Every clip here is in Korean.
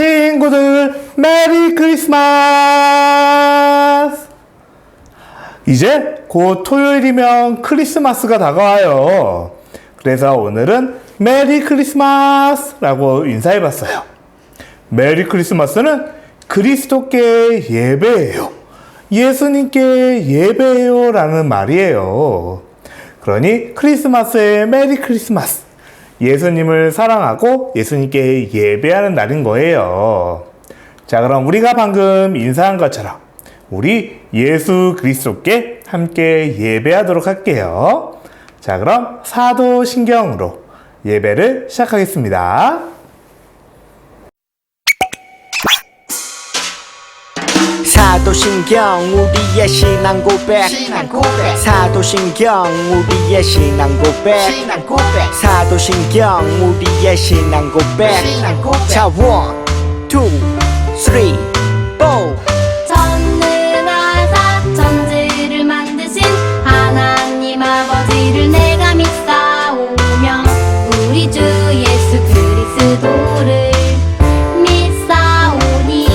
친구들 메리 크리스마스! 이제 곧 토요일이면 크리스마스가 다가와요. 그래서 오늘은 메리 크리스마스라고 인사해봤어요. 메리 크리스마스는 그리스도께 예배예요. 예수님께 예배해요 라는 말이에요. 그러니 크리스마스에 메리 크리스마스. 예수님을 사랑하고 예수님께 예배하는 날인 거예요. 자, 그럼 우리가 방금 인사한 것처럼 우리 예수 그리스도께 함께 예배하도록 할게요. 자, 그럼 사도신경으로 예배를 시작하겠습니다. 사도신경 우리의 신앙 고백 사도신경 우리의 신앙 고백 사도신경 우리의 신앙 고백 자, 1, 2, 3, 4 전능하사 천지를 만드신 하나님 아버지를 내가 믿사오며 우리 주 예수 그리스도를 믿사오니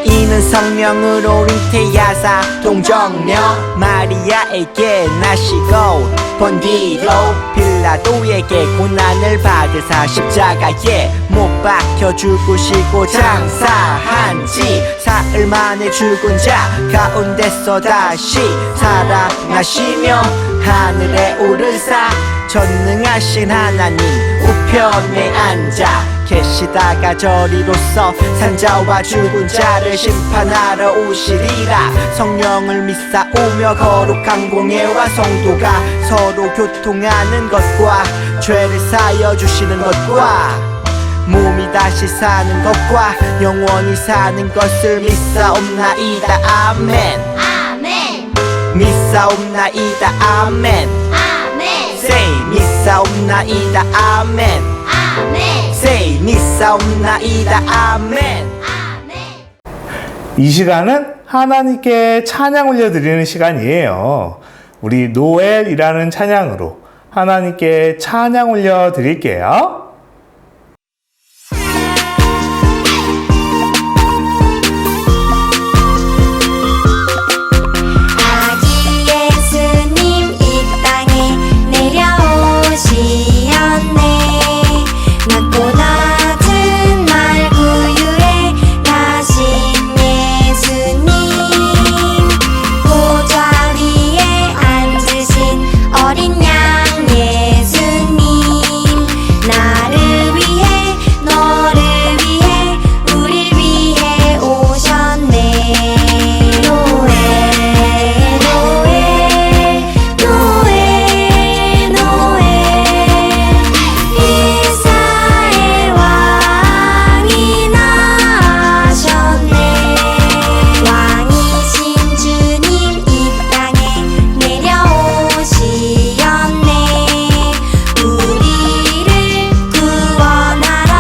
이는 성령으로 잉태하사 동정녀 마리아에게 나시고 본디로 빌라도에게 고난을 받으사 십자가에 못 박혀 죽으시고 장사한 지 사흘 만에 죽은 자 가운데서 다시 살아나시며 하늘에 오르사 전능하신 하나님 우편에 앉아 계시다가 저리로서 산자와 죽은 자를 심판하러 오시리라. 성령을 믿사오며 거룩한 공예와 성도가 서로 교통하는 것과 죄를 사여 주시는 것과 몸이 다시 사는 것과 영원히 사는 것을 믿사옵나이다. 아멘. 아멘 믿사옵나이다. 아멘. 아멘 Say 믿사옵나이다. 아멘. 아멘 Say 믿사옵나이다. 아멘. 아멘 이 시간은 하나님께 찬양 올려드리는 시간이에요. 우리 노엘이라는 찬양으로 하나님께 찬양 올려드릴게요. 아기 예수님 이 땅에 내려오시었네. 낮고 낮은 날 구유에 가신 예수님 보좌 위에 앉으신 어린 양 예수님 나를 위해 너를 위해 우릴 위해 오셨네. 노엘 노엘 노엘 노엘 이스라엘 왕이 나셨네. 왕이신 주님 이 땅에 내려오시었네. 우리를 구원하러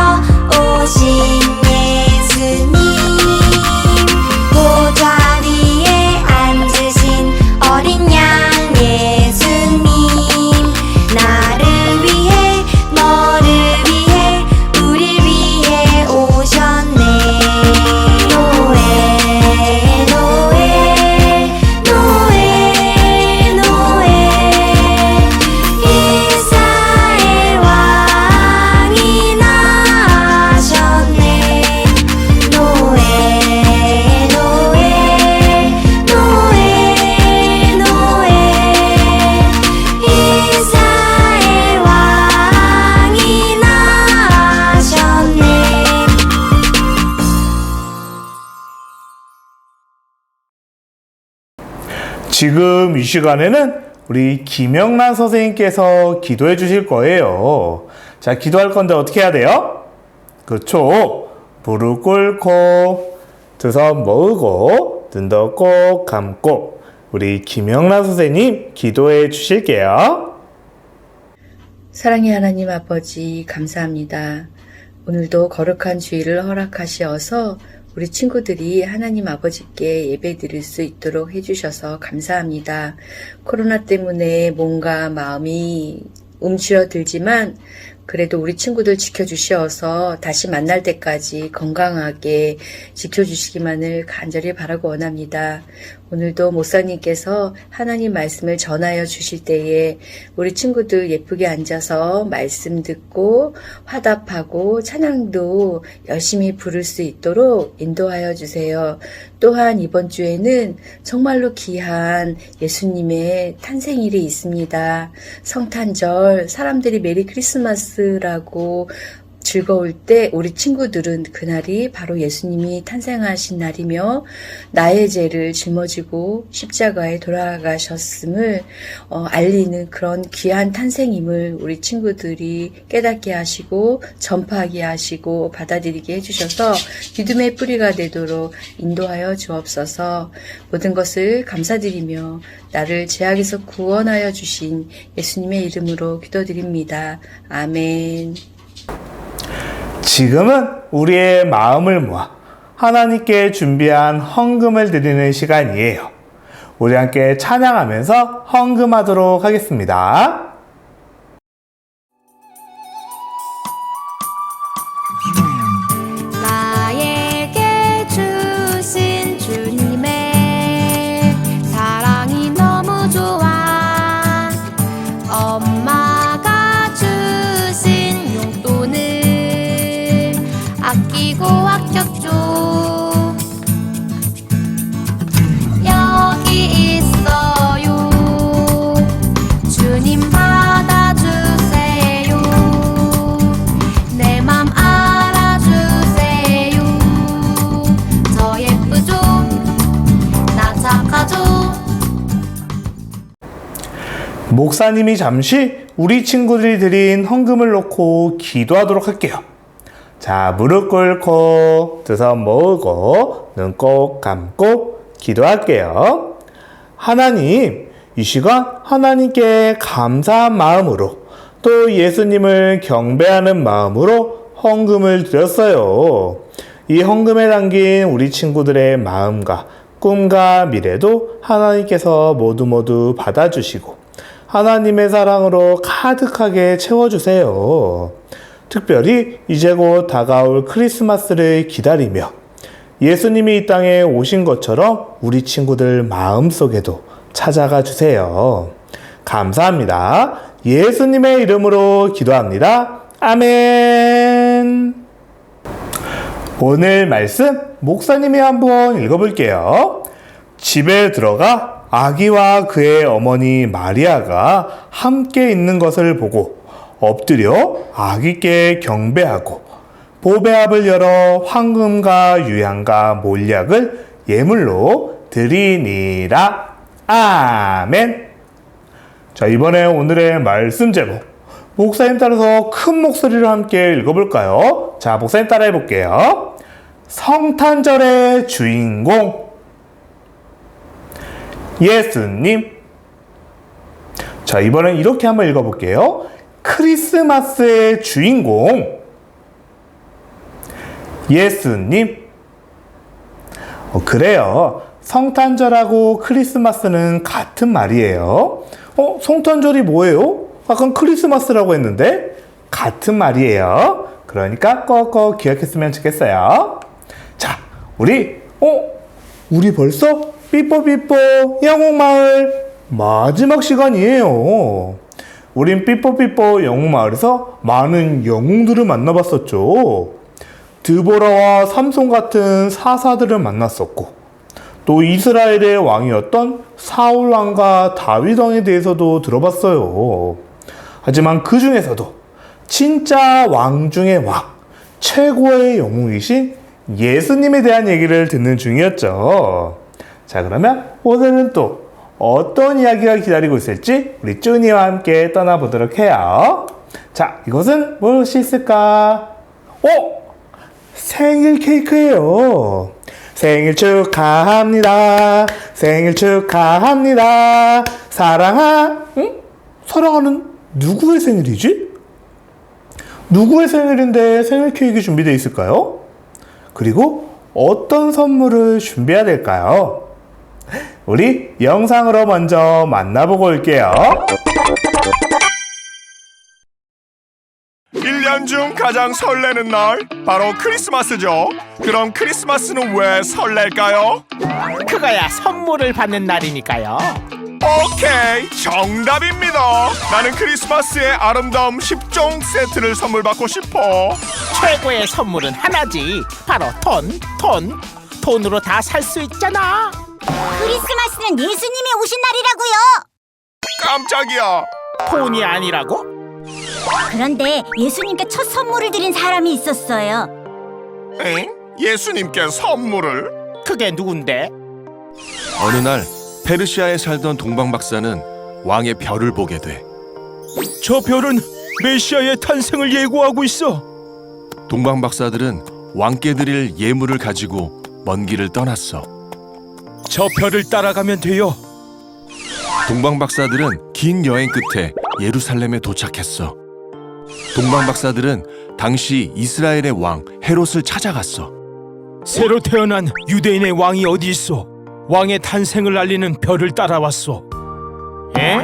오신 예수님 보좌 위에 앉으신 어린 양 예수님 나를 위해 너를 위해 우릴 위해 오셨네. 노엘 노엘 노엘 노엘 이스라엘 왕이 나셨네. 노엘 노엘 노엘 노엘 이스라엘 왕이 나셨네. 지금 이 시간에는 우리 김영란 선생님께서 기도해 주실 거예요. 자, 기도할 건데 어떻게 해야 돼요? 그렇죠. 무릎 꿇고 두 손 모으고 눈도 꼭 감고 우리 김영란 선생님 기도해 주실게요. 사랑의 하나님 아버지 감사합니다. 오늘도 거룩한 주일을 허락하시어서 우리 친구들이 하나님 아버지께 예배드릴 수 있도록 해주셔서 감사합니다. 코로나 때문에 몸과 마음이 움츠러들지만 그래도 우리 친구들 지켜주시어서 다시 만날 때까지 건강하게 지켜주시기만을 간절히 바라고 원합니다. 오늘도 목사님께서 하나님 말씀을 전하여 주실 때에 우리 친구들 예쁘게 앉아서 말씀 듣고 화답하고 찬양도 열심히 부를 수 있도록 인도하여 주세요. 또한 이번 주에는 정말로 귀한 예수님의 탄생일이 있습니다. 성탄절, 사람들이 메리 크리스마스라고 즐거울 때 우리 친구들은 그날이 바로 예수님이 탄생하신 날이며 나의 죄를 짊어지고 십자가에 돌아가셨음을 알리는 그런 귀한 탄생임을 우리 친구들이 깨닫게 하시고 전파하게 하시고 받아들이게 해주셔서 믿음의 뿌리가 되도록 인도하여 주옵소서. 모든 것을 감사드리며 나를 죄악에서 구원하여 주신 예수님의 이름으로 기도드립니다. 아멘. 지금은 우리의 마음을 모아 하나님께 준비한 헌금을 드리는 시간이에요. 우리 함께 찬양하면서 헌금하도록 하겠습니다. 나에게 주신 주님의 사랑이 너무 좋아. 엄마가 주신 용돈을 아끼고 아꼈죠. 여기 있어요. 주님 받아주세요. 내 맘 알아주세요. 저 예쁘죠? 나 착하죠? 목사님이 잠시 우리 친구들이 드린 헌금을 놓고 기도하도록 할게요. 자, 무릎 꿇고 두 손 모으고 눈 꼭 감고 기도할게요. 하나님, 이 시간 하나님께 감사한 마음으로 또 예수님을 경배하는 마음으로 헌금을 드렸어요. 이 헌금에 담긴 우리 친구들의 마음과 꿈과 미래도 하나님께서 모두 받아주시고 하나님의 사랑으로 가득하게 채워주세요. 특별히 이제 곧 다가올 크리스마스를 기다리며 예수님이 이 땅에 오신 것처럼 우리 친구들 마음속에도 찾아가 주세요. 감사합니다. 예수님의 이름으로 기도합니다. 아멘. 오늘 말씀 목사님이 한번 읽어볼게요. 집에 들어가 아기와 그의 어머니 마리아가 함께 있는 것을 보고 엎드려 아기께 경배하고 보배압을 열어 황금과 유향과 몰약을 예물로 드리니라. 아멘. 자, 이번에 오늘의 말씀 제목 목사님 따라서 큰 목소리로 함께 읽어볼까요? 자, 목사님 따라 해볼게요. 성탄절의 주인공 예수님. 자, 이번엔 이렇게 한번 읽어볼게요. 크리스마스의 주인공 예수님. 그래요. 성탄절하고 크리스마스는 같은 말이에요. 성탄절이 뭐예요? 아까 크리스마스라고 했는데 같은 말이에요. 그러니까 꼭꼭 기억했으면 좋겠어요. 자, 우리 벌써 삐뽀삐뽀 영웅마을 마지막 시간이에요. 우린 삐뽀삐뽀 영웅마을에서 많은 영웅들을 만나봤었죠. 드보라와 삼손 같은 사사들을 만났었고, 또 이스라엘의 왕이었던 사울 왕과 다윗 왕에 대해서도 들어봤어요. 하지만 그 중에서도 진짜 왕 중의 왕, 최고의 영웅이신 예수님에 대한 얘기를 듣는 중이었죠. 자, 그러면 오늘은 또 어떤 이야기가 기다리고 있을지 우리 쭈니와 함께 떠나보도록 해요. 자, 이것은 무엇이 있을까? 생일 케이크예요. 생일 축하합니다. 생일 축하합니다. 사랑하는 누구의 생일이지? 누구의 생일인데 생일 케이크 준비되어 있을까요? 그리고 어떤 선물을 준비해야 될까요? 우리 영상으로 먼저 만나보고 올게요. 1년 중 가장 설레는 날 바로 크리스마스죠. 그럼 크리스마스는 왜 설렐까요? 그거야 선물을 받는 날이니까요. 오케이, 정답입니다. 나는 크리스마스의 아름다움 10종 세트를 선물 받고 싶어. 최고의 선물은 하나지. 바로 돈. 돈으로 다 살 수 있잖아. 크리스마스는 예수님이 오신 날이라고요. 깜짝이야. 돈이 아니라고? 그런데 예수님께 첫 선물을 드린 사람이 있었어요. 엥? 예수님께 선물을? 그게 누군데? 어느 날 페르시아에 살던 동방 박사는 왕의 별을 보게 돼. 저 별은 메시아의 탄생을 예고하고 있어. 동방 박사들은 왕께 드릴 예물을 가지고 먼 길을 떠났어. 저 별을 따라가면 돼요. 동방 박사들은 긴 여행 끝에 예루살렘에 도착했어. 동방 박사들은 당시 이스라엘의 왕 헤롯을 찾아갔어. 새로 태어난 유대인의 왕이 어디 있어? 왕의 탄생을 알리는 별을 따라왔어. 에?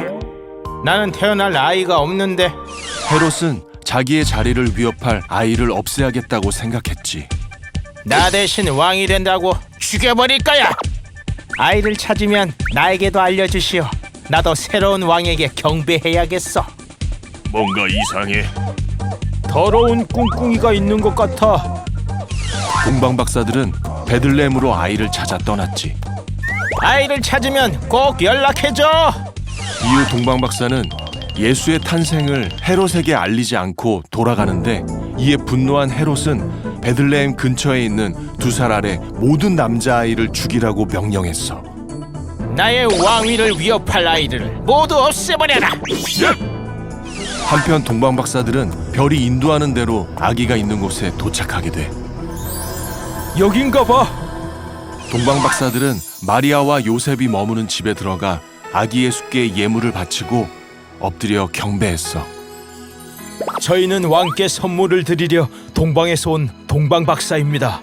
나는 태어날 아이가 없는데. 헤롯은 자기의 자리를 위협할 아이를 없애야겠다고 생각했지. 나 대신 왕이 된다고 죽여버릴 거야. 아이를 찾으면 나에게도 알려주시오. 나도 새로운 왕에게 경배해야겠어. 뭔가 이상해. 더러운 꿍꿍이가 있는 것 같아. 동방 박사들은 베들레헴으로 아이를 찾아 떠났지. 아이를 찾으면 꼭 연락해줘. 이후 동방 박사는 예수의 탄생을 헤롯에게 알리지 않고 돌아가는데, 이에 분노한 헤롯은 베들레헴 근처에 있는 2살 아래 모든 남자아이를 죽이라고 명령했어. 나의 왕위를 위협할 아이들을 모두 없애버려라. 한편 동방 박사들은 별이 인도하는 대로 아기가 있는 곳에 도착하게 돼. 여긴가 봐. 동방 박사들은 마리아와 요셉이 머무는 집에 들어가 아기 예수께 예물을 바치고 엎드려 경배했어. 저희는 왕께 선물을 드리려 동방에서 온 동방 박사입니다.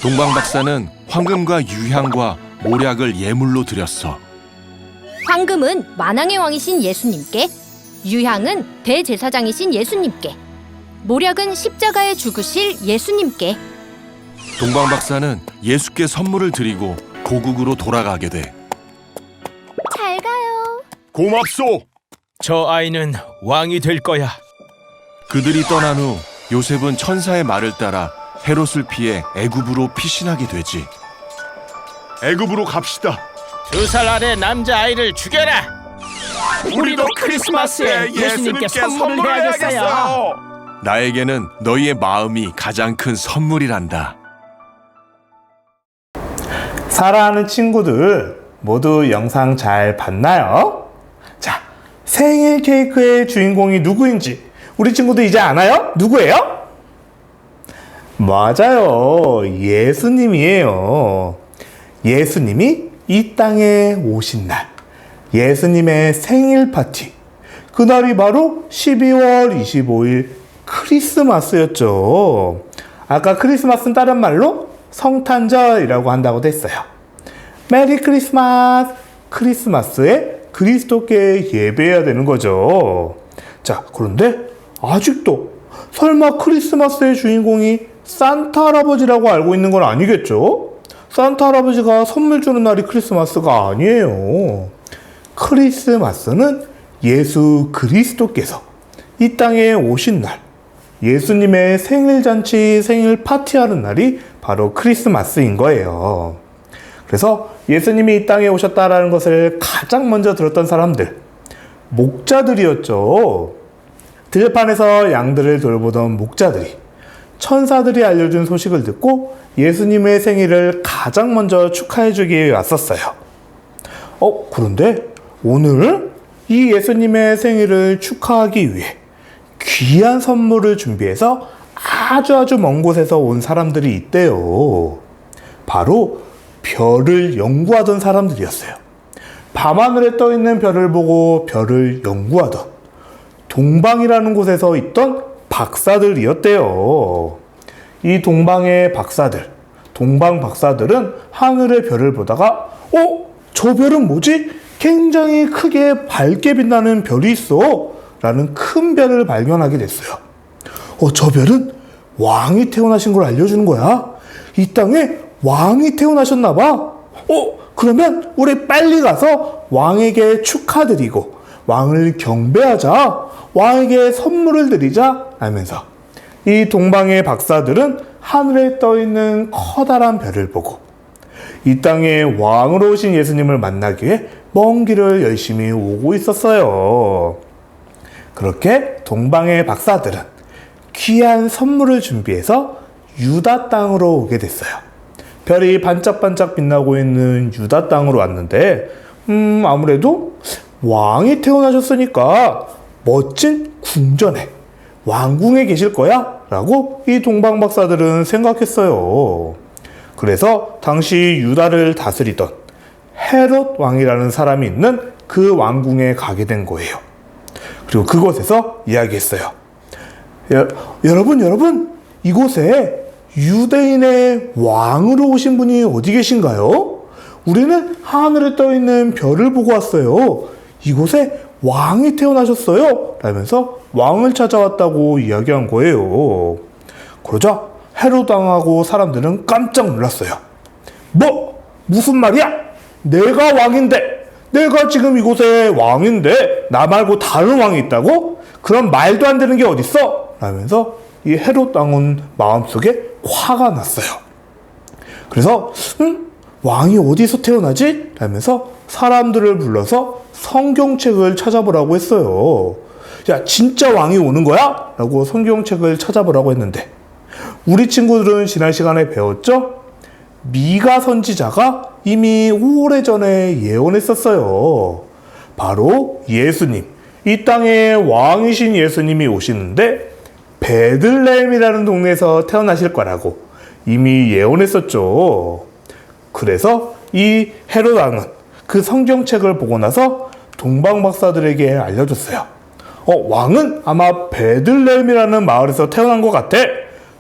동방 박사는 황금과 유향과 모략을 예물로 드렸어. 황금은 만왕의 왕이신 예수님께, 유향은 대제사장이신 예수님께, 모략은 십자가에 죽으실 예수님께. 동방 박사는 예수께 선물을 드리고 고국으로 돌아가게 돼. 잘 가요. 고맙소. 저 아이는 왕이 될 거야. 그들이 떠난 후 요셉은 천사의 말을 따라 헤롯을 피해 애굽으로 피신하게 되지. 애굽으로 갑시다. 2살 아래 남자아이를 죽여라. 우리도 크리스마스에 예수님께 선물을 해야겠어요. 나에게는 너희의 마음이 가장 큰 선물이란다. 사랑하는 친구들, 모두 영상 잘 봤나요? 자, 생일 케이크의 주인공이 누구인지 우리 친구들 이제 아나요? 누구예요? 맞아요. 예수님이에요. 예수님이 이 땅에 오신 날, 예수님의 생일 파티, 그날이 바로 12월 25일 크리스마스였죠. 아까 크리스마스는 다른 말로 성탄절이라고 한다고도 했어요. 메리 크리스마스! 크리스마스에 그리스도께 예배해야 되는 거죠. 자, 그런데 아직도 설마 크리스마스의 주인공이 산타 할아버지라고 알고 있는 건 아니겠죠? 산타 할아버지가 선물 주는 날이 크리스마스가 아니에요. 크리스마스는 예수 그리스도께서 이 땅에 오신 날, 예수님의 생일잔치, 생일 파티하는 날이 바로 크리스마스인 거예요. 그래서 예수님이 이 땅에 오셨다라는 것을 가장 먼저 들었던 사람들, 목자들이었죠. 들판에서 양들을 돌보던 목자들이 천사들이 알려준 소식을 듣고 예수님의 생일을 가장 먼저 축하해주기 위해 왔었어요. 그런데 오늘 이 예수님의 생일을 축하하기 위해 귀한 선물을 준비해서 아주 먼 곳에서 온 사람들이 있대요. 바로 별을 연구하던 사람들이었어요. 밤하늘에 떠있는 별을 보고 별을 연구하던 동방이라는 곳에서 있던 박사들이었대요. 이 동방의 박사들, 동방 박사들은 하늘의 별을 보다가 저 별은 뭐지? 굉장히 크게 밝게 빛나는 별이 있어 라는 큰 별을 발견하게 됐어요. 저 별은 왕이 태어나신 걸 알려주는 거야. 이 땅에 왕이 태어나셨나 봐. 그러면 우리 빨리 가서 왕에게 축하드리고 왕을 경배하자. 왕에게 선물을 드리자 하면서 이 동방의 박사들은 하늘에 떠 있는 커다란 별을 보고 이 땅에 왕으로 오신 예수님을 만나기 위해 먼 길을 열심히 오고 있었어요. 그렇게 동방의 박사들은 귀한 선물을 준비해서 유다 땅으로 오게 됐어요. 별이 반짝반짝 빛나고 있는 유다 땅으로 왔는데 아무래도 왕이 태어나셨으니까 멋진 궁전에 왕궁에 계실 거야 라고 이 동방 박사들은 생각했어요. 그래서 당시 유다를 다스리던 헤롯 왕이라는 사람이 있는 그 왕궁에 가게 된 거예요. 그리고 그곳에서 이야기했어요. 여러분, 이곳에 유대인의 왕으로 오신 분이 어디 계신가요? 우리는 하늘에 떠 있는 별을 보고 왔어요. 이곳에 왕이 태어나셨어요. 라면서 왕을 찾아왔다고 이야기한 거예요. 그러자 헤롯 왕하고 사람들은 깜짝 놀랐어요. 무슨 말이야? 내가 왕인데, 내가 지금 이곳에 왕인데 나 말고 다른 왕이 있다고? 그럼 말도 안 되는 게 어딨어? 라면서 이 헤롯 왕은 마음속에 화가 났어요. 그래서 왕이 어디서 태어나지? 라면서 사람들을 불러서 성경책을 찾아보라고 했어요. 야, 진짜 왕이 오는 거야? 라고 성경책을 찾아보라고 했는데 우리 친구들은 지난 시간에 배웠죠? 미가 선지자가 이미 오래전에 예언했었어요. 바로 예수님, 이 땅에 왕이신 예수님이 오시는데 베들레헴이라는 동네에서 태어나실 거라고 이미 예언했었죠. 그래서 이 헤롯 왕은 그 성경책을 보고 나서 동방 박사들에게 알려줬어요. 왕은 아마 베들레헴이라는 마을에서 태어난 것 같아.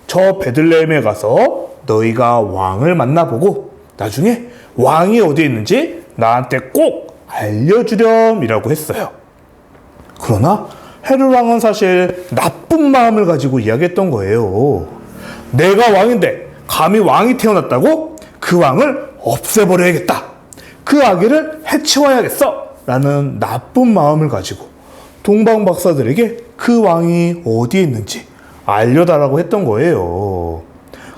저 베들레헴에 가서 너희가 왕을 만나보고 나중에 왕이 어디에 있는지 나한테 꼭 알려주렴이라고 했어요. 그러나 헤롯 왕은 사실 나쁜 마음을 가지고 이야기했던 거예요. 내가 왕인데 감히 왕이 태어났다고? 그 왕을 없애버려야겠다. 그 아기를 해치워야겠어. 라는 나쁜 마음을 가지고 동방 박사들에게 그 왕이 어디에 있는지 알려달라고 했던 거예요.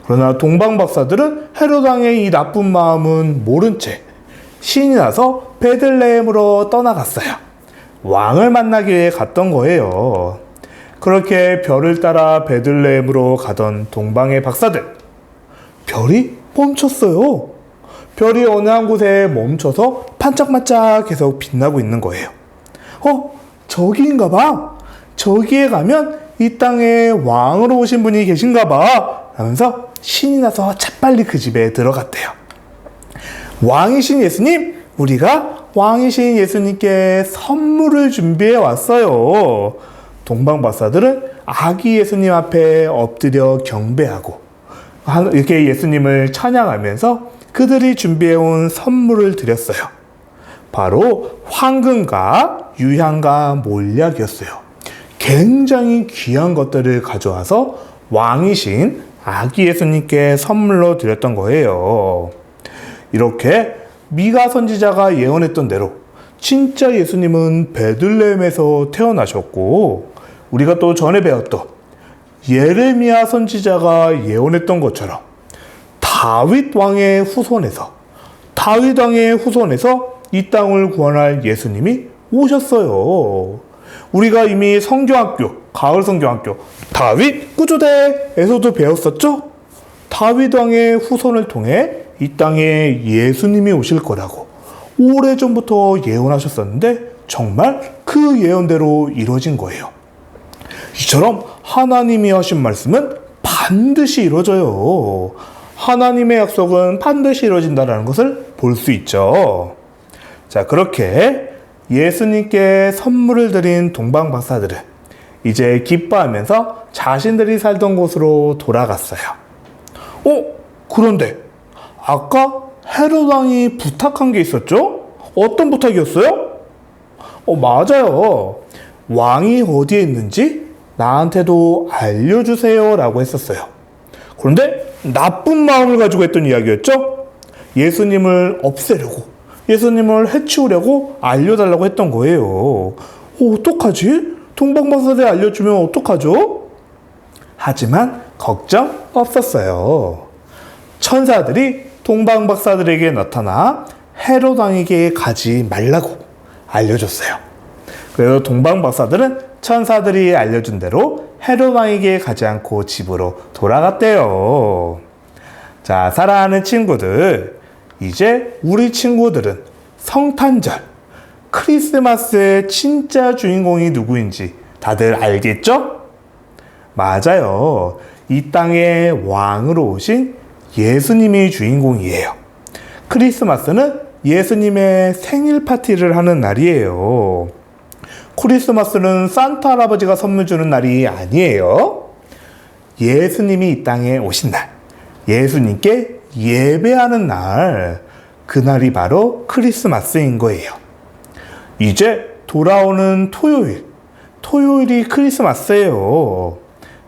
그러나 동방 박사들은 헤롯 왕의 이 나쁜 마음은 모른 채 신이 나서 베들레헴으로 떠나갔어요. 왕을 만나기 위해 갔던 거예요. 그렇게 별을 따라 베들레헴으로 가던 동방의 박사들. 별이 멈췄어요. 별이 어느 한 곳에 멈춰서 반짝반짝 계속 빛나고 있는 거예요. 저기인가 봐. 저기에 가면 이 땅에 왕으로 오신 분이 계신가 봐. 하면서 신이 나서 재빨리 그 집에 들어갔대요. 왕이신 예수님, 우리가 왕이신 예수님께 선물을 준비해 왔어요. 동방 박사들은 아기 예수님 앞에 엎드려 경배하고 이렇게 예수님을 찬양하면서 그들이 준비해온 선물을 드렸어요. 바로 황금과 유향과 몰약이었어요. 굉장히 귀한 것들을 가져와서 왕이신 아기 예수님께 선물로 드렸던 거예요. 이렇게 미가 선지자가 예언했던 대로 진짜 예수님은 베들레헴에서 태어나셨고 우리가 또 전에 배웠던 예레미야 선지자가 예언했던 것처럼 다윗 왕의 후손에서 이 땅을 구원할 예수님이 오셨어요. 우리가 이미 성경학교, 가을 성경학교 다윗 구조대에서도 배웠었죠? 다윗 왕의 후손을 통해 이 땅에 예수님이 오실 거라고 오래전부터 예언하셨었는데 정말 그 예언대로 이루어진 거예요. 이처럼 하나님이 하신 말씀은 반드시 이루어져요. 하나님의 약속은 반드시 이루어진다는 것을 볼 수 있죠. 자, 그렇게 예수님께 선물을 드린 동방 박사들은 이제 기뻐하면서 자신들이 살던 곳으로 돌아갔어요. 그런데 아까 헤롯 왕이 부탁한 게 있었죠? 어떤 부탁이었어요? 맞아요. 왕이 어디에 있는지 나한테도 알려주세요 라고 했었어요. 그런데 나쁜 마음을 가지고 했던 이야기였죠? 예수님을 없애려고, 예수님을 해치우려고 알려달라고 했던 거예요. 어떡하지? 동방박사들이 알려주면 어떡하죠? 하지만 걱정 없었어요. 천사들이 동방박사들에게 나타나 헤롯 왕에게 가지 말라고 알려줬어요. 그래서 동방박사들은 천사들이 알려준 대로 헤롯 왕에게 가지 않고 집으로 돌아갔대요. 자, 사랑하는 친구들, 이제 우리 친구들은 성탄절, 크리스마스의 진짜 주인공이 누구인지 다들 알겠죠? 맞아요. 이 땅에 왕으로 오신 예수님이 주인공이에요. 크리스마스는 예수님의 생일 파티를 하는 날이에요. 크리스마스는 산타 할아버지가 선물 주는 날이 아니에요. 예수님이 이 땅에 오신 날, 예수님께 예배하는 날, 그날이 바로 크리스마스인 거예요. 이제 돌아오는 토요일이 크리스마스예요.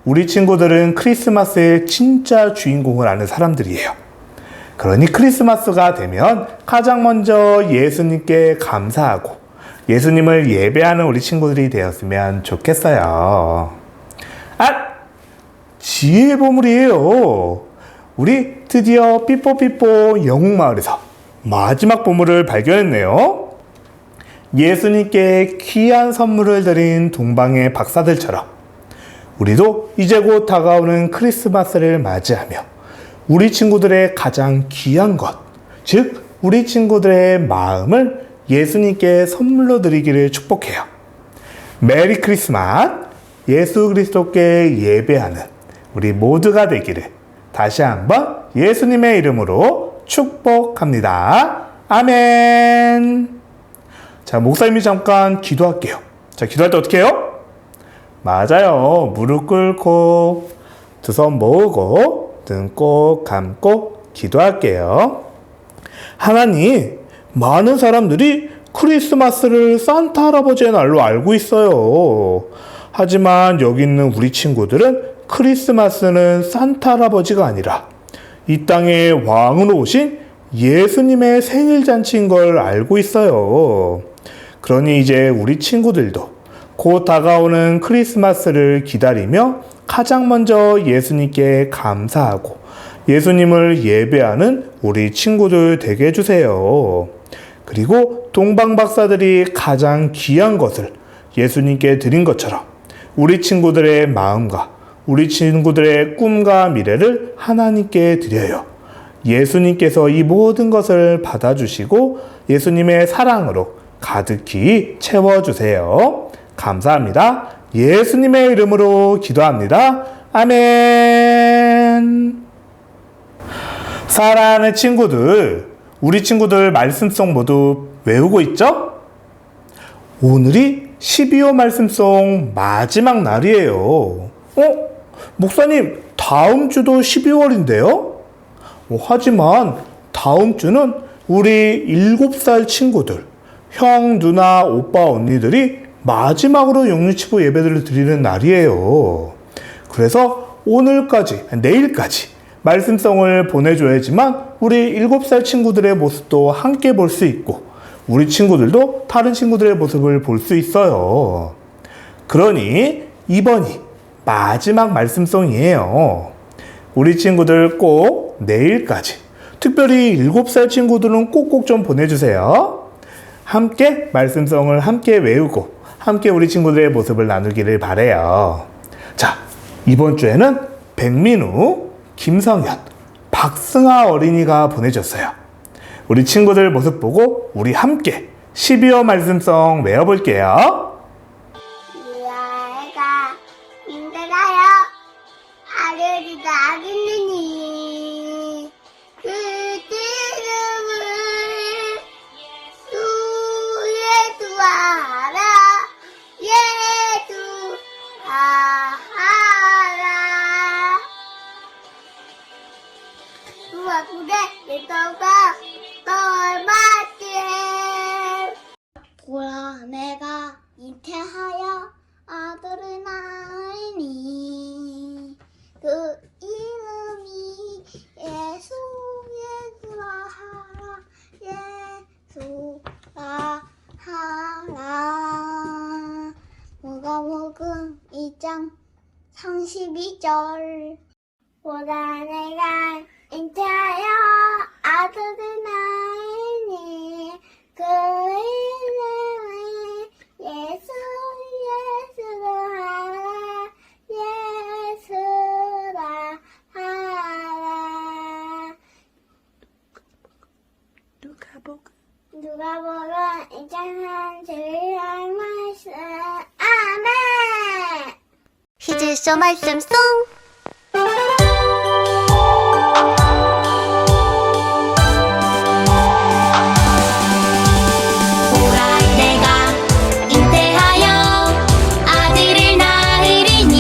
우리 친구들은 크리스마스의 진짜 주인공을 아는 사람들이에요. 그러니 크리스마스가 되면 가장 먼저 예수님께 감사하고 예수님을 예배하는 우리 친구들이 되었으면 좋겠어요. 지혜의 보물이에요. 우리 드디어 삐뽀삐뽀 영웅마을에서 마지막 보물을 발견했네요. 예수님께 귀한 선물을 드린 동방의 박사들처럼 우리도 이제 곧 다가오는 크리스마스를 맞이하며 우리 친구들의 가장 귀한 것, 즉 우리 친구들의 마음을 예수님께 선물로 드리기를 축복해요. 메리 크리스마스, 예수 그리스도께 예배하는 우리 모두가 되기를 다시 한번 예수님의 이름으로 축복합니다. 아멘. 자, 목사님이 잠깐 기도할게요. 자, 기도할 때 어떻게 해요? 맞아요. 무릎 꿇고 두 손 모으고 등 꼭 감고 기도할게요. 하나님, 많은 사람들이 크리스마스를 산타 할아버지의 날로 알고 있어요. 하지만 여기 있는 우리 친구들은 크리스마스는 산타 할아버지가 아니라 이 땅에 왕으로 오신 예수님의 생일 잔치인 걸 알고 있어요. 그러니 이제 우리 친구들도 곧 다가오는 크리스마스를 기다리며 가장 먼저 예수님께 감사하고 예수님을 예배하는 우리 친구들 되게 해주세요. 그리고 동방박사들이 가장 귀한 것을 예수님께 드린 것처럼 우리 친구들의 마음과 우리 친구들의 꿈과 미래를 하나님께 드려요. 예수님께서 이 모든 것을 받아주시고 예수님의 사랑으로 가득히 채워주세요. 감사합니다. 예수님의 이름으로 기도합니다. 아멘. 사랑하는 친구들, 우리 친구들 말씀송 모두 외우고 있죠? 오늘이 12호 말씀송 마지막 날이에요. 목사님, 다음 주도 12월인데요? 하지만 다음 주는 우리 7살 친구들, 형, 누나, 오빠, 언니들이 마지막으로 영유치부 예배들을 드리는 날이에요. 그래서 오늘까지, 내일까지 말씀성을 보내줘야지만 우리 7살 친구들의 모습도 함께 볼 수 있고 우리 친구들도 다른 친구들의 모습을 볼 수 있어요. 그러니 이번이 마지막 말씀성이에요. 우리 친구들 꼭 내일까지, 특별히 7살 친구들은 꼭꼭 좀 보내주세요. 함께 말씀성을 함께 외우고 함께 우리 친구들의 모습을 나누기를 바라요. 자, 이번 주에는 백민우, 김성현, 박승아 어린이가 보내줬어요. 우리 친구들 모습 보고 우리 함께 12호 말씀성 외워볼게요. 내가 힘들어요. 아들이 나겠느니 그 이름을 예수하라 예수하라 누구래 예수가 널 맞게 보라 내가 이 1장 32절 보라 내가 잉태하여 아들을 낳으니 그 이름을 예수로 하라 예수라 하라 누가복음 1장 31절 말씀 아멘. 히즈쇼 말씀송. 보라 내가 잉태하여 아들을 낳으리니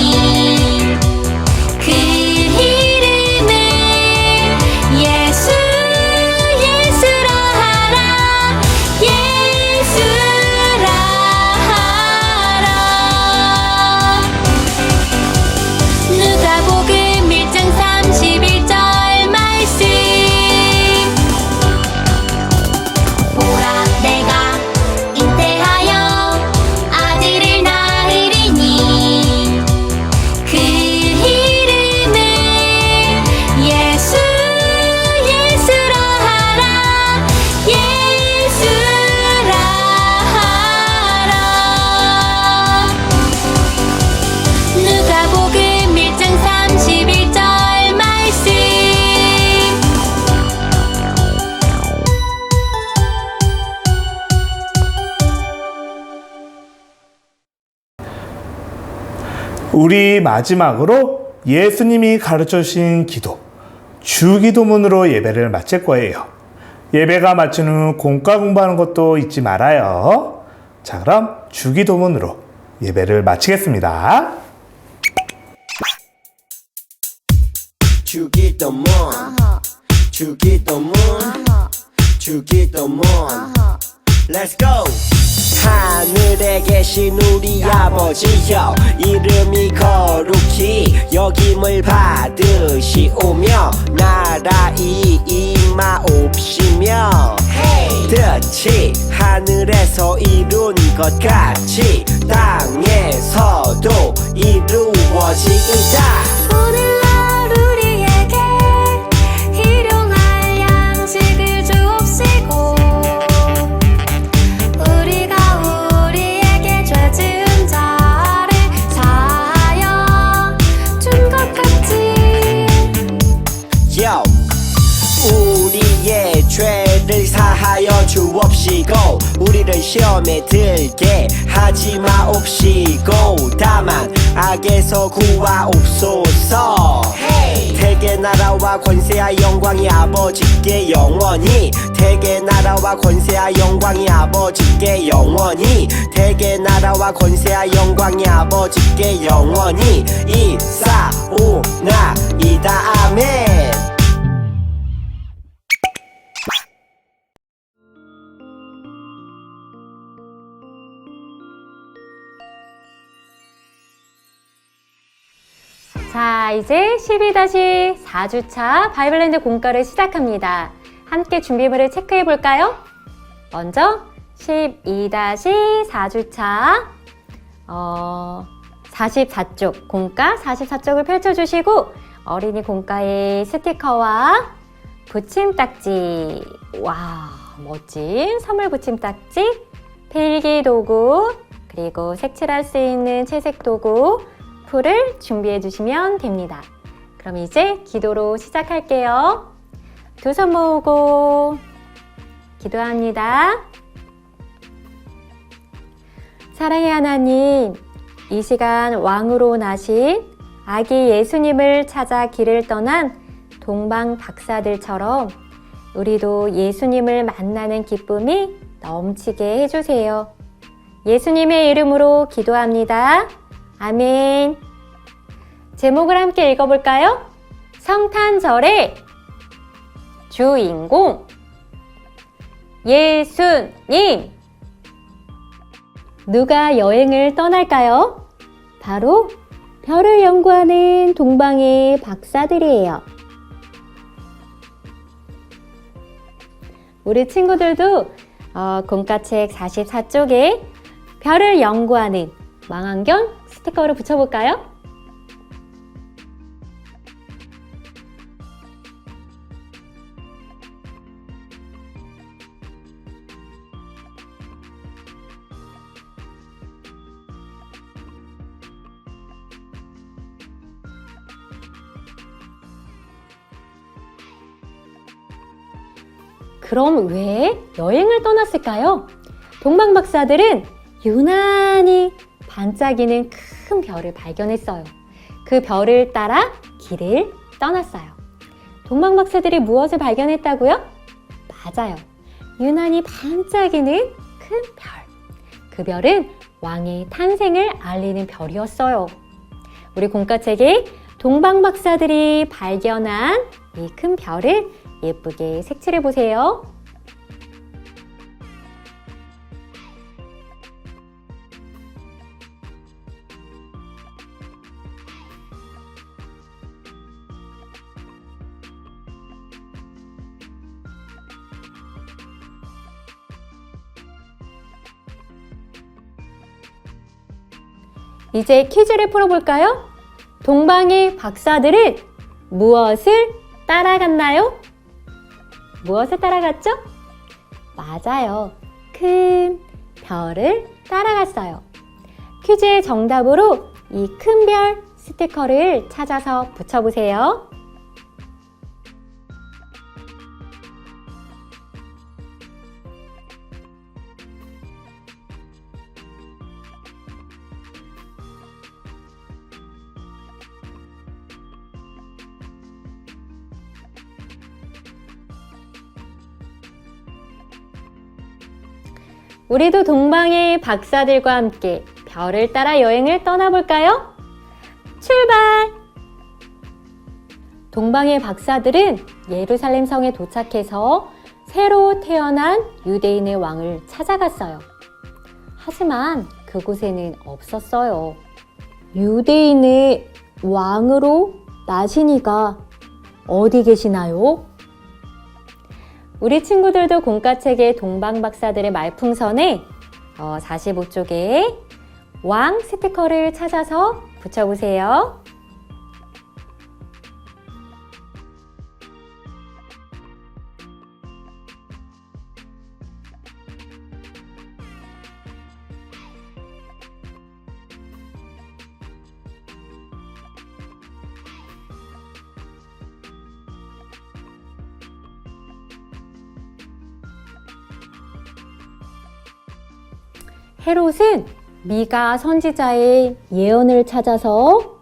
그 이름을 예수라 하라 예수라 하라. 누가복음 1장 31절 말씀. 보라 내가 잉태하여 아들을 낳으리니 그 이름을 예수라 하라 예수라 하라. 누가복음 1장 31절 말씀. 우리 마지막으로 예수님이 가르쳐 주신 기도, 주기도문으로 예배를 마칠 거예요. 예배가 마친 후 공과 공부하는 것도 잊지 말아요. 자, 그럼 주기도문으로 예배를 마치겠습니다. 주기도문 주기도문 주기도문 Let's go! 하늘에 계신 우리 아버지여 이름이 거룩히 여김을 받으시오며 나라이 임하옵시며 뜻이 하늘에서 이룬 것 같이 땅에서도 이루어지이다. 오늘날 우리에게 일용할 양식을 주옵시고 우리가 우리에게 죄 지은 자를 사하여 준 것 같이 Yo. 우리의 죄를 사하여 주옵시고 우리를 시험에 들게 하지 마옵시고 다만 악에서 구하옵소서. 대개 나라와 권세와 영광이 아버지께 영원히 대개 나라와 권세와 영광이 아버지께 영원히 대개 나라와 권세와 영광이 아버지께 영원히 이사오나이다. 아멘. 자, 이제 12-4주차 바이블랜드 공과를 시작합니다. 함께 준비물을 체크해 볼까요? 먼저 12-4주차 44쪽 공과 44쪽을 펼쳐주시고 어린이 공과의 스티커와 붙임딱지, 와 멋진 선물 붙임딱지, 필기도구, 그리고 색칠할 수 있는 채색도구, 풀을 준비해 주시면 됩니다. 그럼 이제 기도로 시작할게요. 두 손 모으고 기도합니다. 사랑의 하나님, 이 시간 왕으로 나신 아기 예수님을 찾아 길을 떠난 동방 박사들처럼 우리도 예수님을 만나는 기쁨이 넘치게 해주세요. 예수님의 이름으로 기도합니다. 아멘. 제목을 함께 읽어볼까요? 성탄절의 주인공 예수님. 누가 여행을 떠날까요? 바로 별을 연구하는 동방의 박사들이에요. 우리 친구들도 공과책 44쪽에 별을 연구하는 망원경 스티커를 붙여볼까요? 그럼 왜 여행을 떠났을까요? 동방박사들은 유난히 반짝이는 큰 별을 발견했어요. 그 별을 따라 길을 떠났어요. 동방박사들이 무엇을 발견했다고요? 맞아요. 유난히 반짝이는 큰 별. 그 별은 왕의 탄생을 알리는 별이었어요. 우리 공과책에 동방박사들이 발견한 이 큰 별을 예쁘게 색칠해 보세요. 이제 퀴즈를 풀어볼까요? 동방의 박사들은 무엇을 따라갔나요? 무엇을 따라갔죠? 맞아요. 큰 별을 따라갔어요. 퀴즈의 정답으로 이 큰 별 스티커를 찾아서 붙여보세요. 우리도 동방의 박사들과 함께 별을 따라 여행을 떠나볼까요? 출발! 동방의 박사들은 예루살렘 성에 도착해서 새로 태어난 유대인의 왕을 찾아갔어요. 하지만 그곳에는 없었어요. 유대인의 왕으로 나신 이가 어디 계시나요? 우리 친구들도 공과책의 동방박사들의 말풍선에 45쪽에 왕 스티커를 찾아서 붙여보세요. 헤롯은 미가 선지자의 예언을 찾아서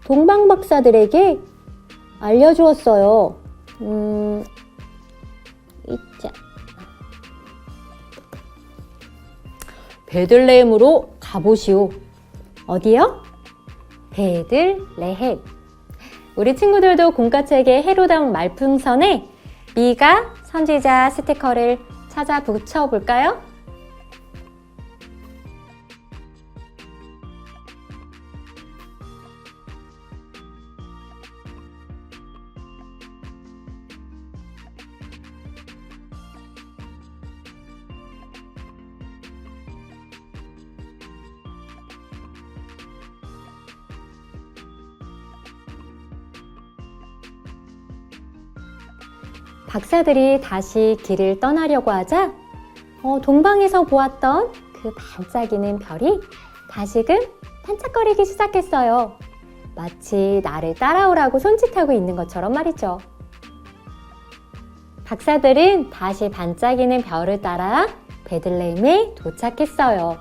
동방박사들에게 알려주었어요. 있자. 베들레헴으로 가보시오. 어디요? 베들레헴. 우리 친구들도 공과책의 헤롯왕 말풍선에 미가 선지자 스티커를 찾아 붙여볼까요? 박사들이 다시 길을 떠나려고 하자 동방에서 보았던 그 반짝이는 별이 다시금 반짝거리기 시작했어요. 마치 나를 따라오라고 손짓하고 있는 것처럼 말이죠. 박사들은 다시 반짝이는 별을 따라 베들레헴에 도착했어요.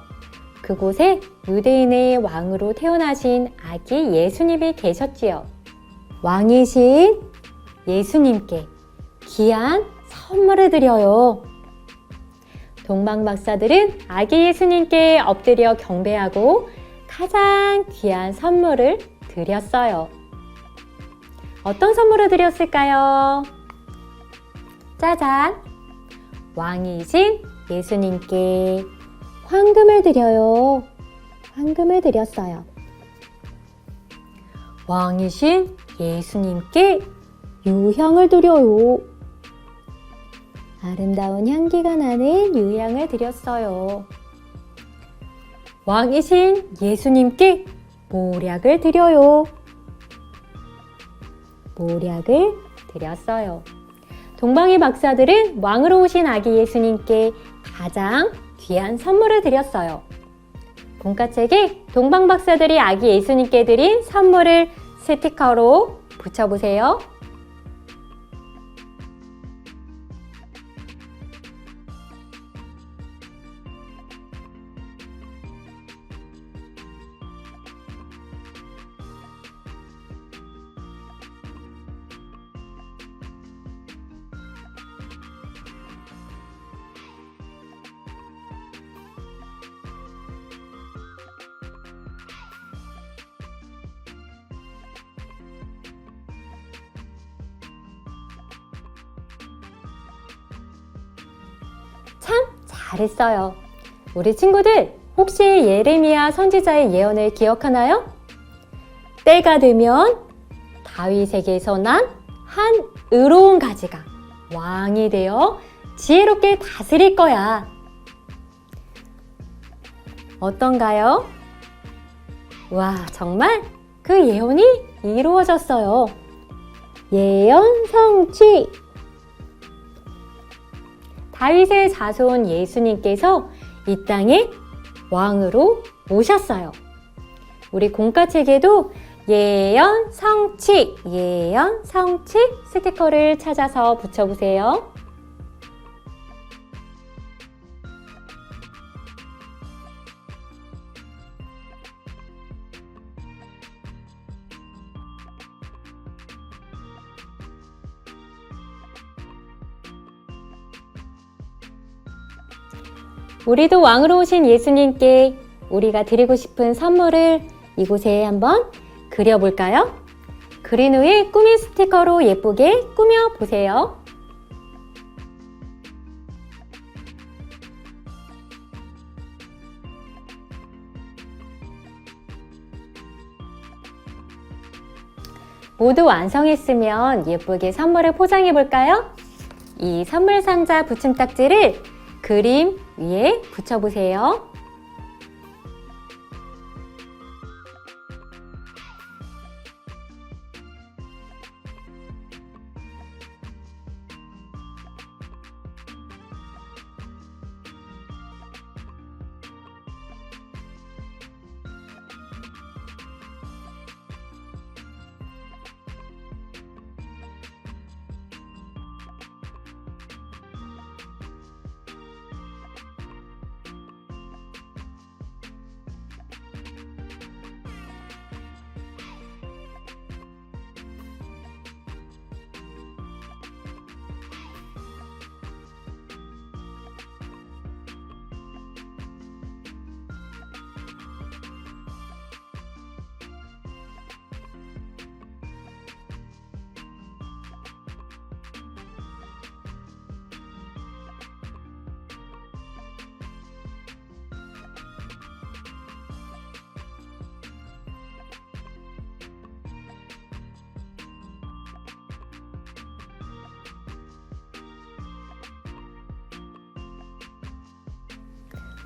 그곳에 유대인의 왕으로 태어나신 아기 예수님이 계셨지요. 왕이신 예수님께 귀한 선물을 드려요. 동방박사들은 아기 예수님께 엎드려 경배하고 가장 귀한 선물을 드렸어요. 어떤 선물을 드렸을까요? 짜잔! 왕이신 예수님께 황금을 드려요. 황금을 드렸어요. 왕이신 예수님께 유향을 드려요. 아름다운 향기가 나는 유향을 드렸어요. 왕이신 예수님께 모략을 드려요. 모략을 드렸어요. 동방의 박사들은 왕으로 오신 아기 예수님께 가장 귀한 선물을 드렸어요. 공과책에 동방 박사들이 아기 예수님께 드린 선물을 스티커로 붙여보세요. 참 잘했어요. 우리 친구들 혹시 예레미야 선지자의 예언을 기억하나요? 때가 되면 다윗에게서 난 한 의로운 가지가 왕이 되어 지혜롭게 다스릴 거야. 어떤가요? 와, 정말 그 예언이 이루어졌어요. 예언 성취! 다윗의 자손 예수님께서 이 땅에 왕으로 오셨어요. 우리 공과책에도 예언 성취, 예언 성취 스티커를 찾아서 붙여보세요. 우리도 왕으로 오신 예수님께 우리가 드리고 싶은 선물을 이곳에 한번 그려볼까요? 그린 후에 꾸민 스티커로 예쁘게 꾸며보세요. 모두 완성했으면 예쁘게 선물을 포장해볼까요? 이 선물 상자 붙임딱지를 그림 위에 붙여보세요.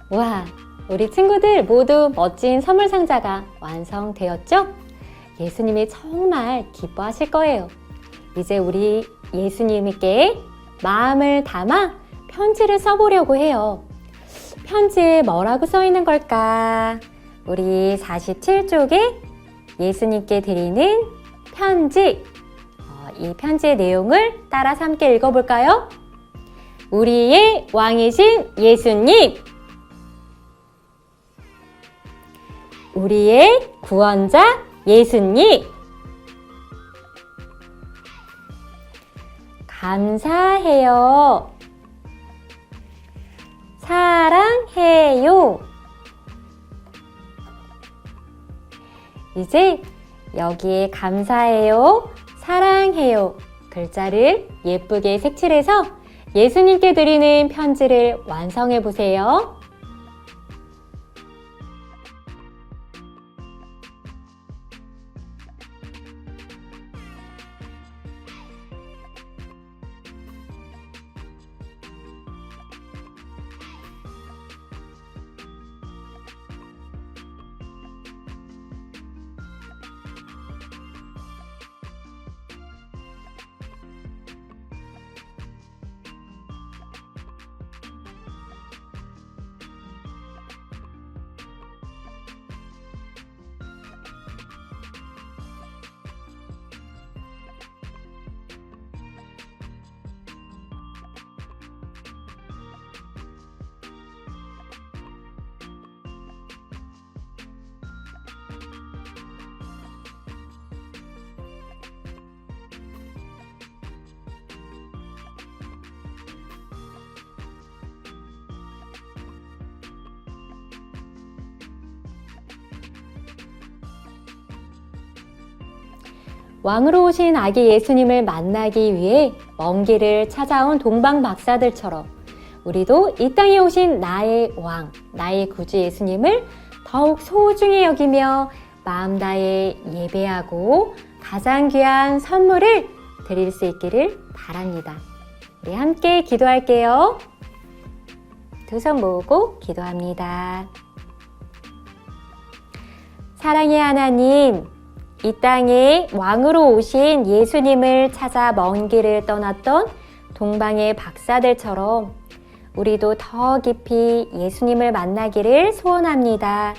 와, 우리 친구들 모두 멋진 선물 상자가 완성되었죠? 예수님이 정말 기뻐하실 거예요. 이제 우리 예수님께 마음을 담아 편지를 써보려고 해요. 편지에 뭐라고 써 있는 걸까? 우리 47쪽에 예수님께 드리는 편지. 이 편지의 내용을 따라서 함께 읽어볼까요? 우리의 왕이신 예수님, 우리의 구원자 예수님, 감사해요. 사랑해요. 이제 여기에 감사해요, 사랑해요 글자를 예쁘게 색칠해서 예수님께 드리는 편지를 완성해 보세요. 왕으로 오신 아기 예수님을 만나기 위해 먼 길을 찾아온 동방 박사들처럼 우리도 이 땅에 오신 나의 왕, 나의 구주 예수님을 더욱 소중히 여기며 마음 다해 예배하고 가장 귀한 선물을 드릴 수 있기를 바랍니다. 우리 함께 기도할게요. 두 손 모으고 기도합니다. 사랑의 하나님, 이 땅에 왕으로 오신 예수님을 찾아 먼 길을 떠났던 동방의 박사들처럼 우리도 더 깊이 예수님을 만나기를 소원합니다.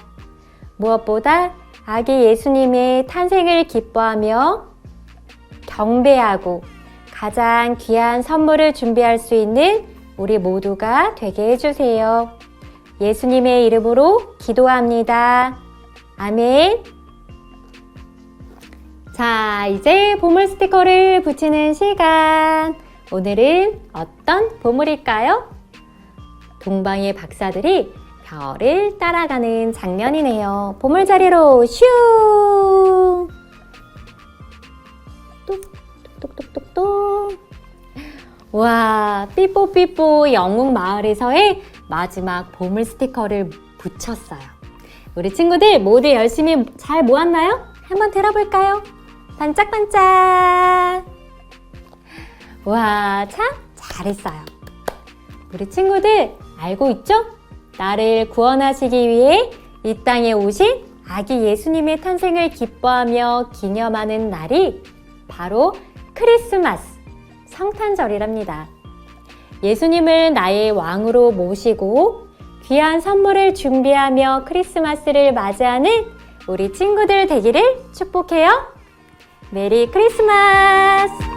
무엇보다 아기 예수님의 탄생을 기뻐하며 경배하고 가장 귀한 선물을 준비할 수 있는 우리 모두가 되게 해주세요. 예수님의 이름으로 기도합니다. 아멘. 자, 이제 보물 스티커를 붙이는 시간. 오늘은 어떤 보물일까요? 동방의 박사들이 별을 따라가는 장면이네요. 보물자리로 슈! 똑똑똑똑똑. 와, 삐뽀삐뽀 영웅 마을에서의 마지막 보물 스티커를 붙였어요. 우리 친구들 모두 열심히 잘 모았나요? 한번 들어볼까요? 반짝반짝. 와, 참 잘했어요. 우리 친구들 알고 있죠? 나를 구원하시기 위해 이 땅에 오신 아기 예수님의 탄생을 기뻐하며 기념하는 날이 바로 크리스마스, 성탄절이랍니다. 예수님을 나의 왕으로 모시고 귀한 선물을 준비하며 크리스마스를 맞이하는 우리 친구들 되기를 축복해요. 메리 크리스마스!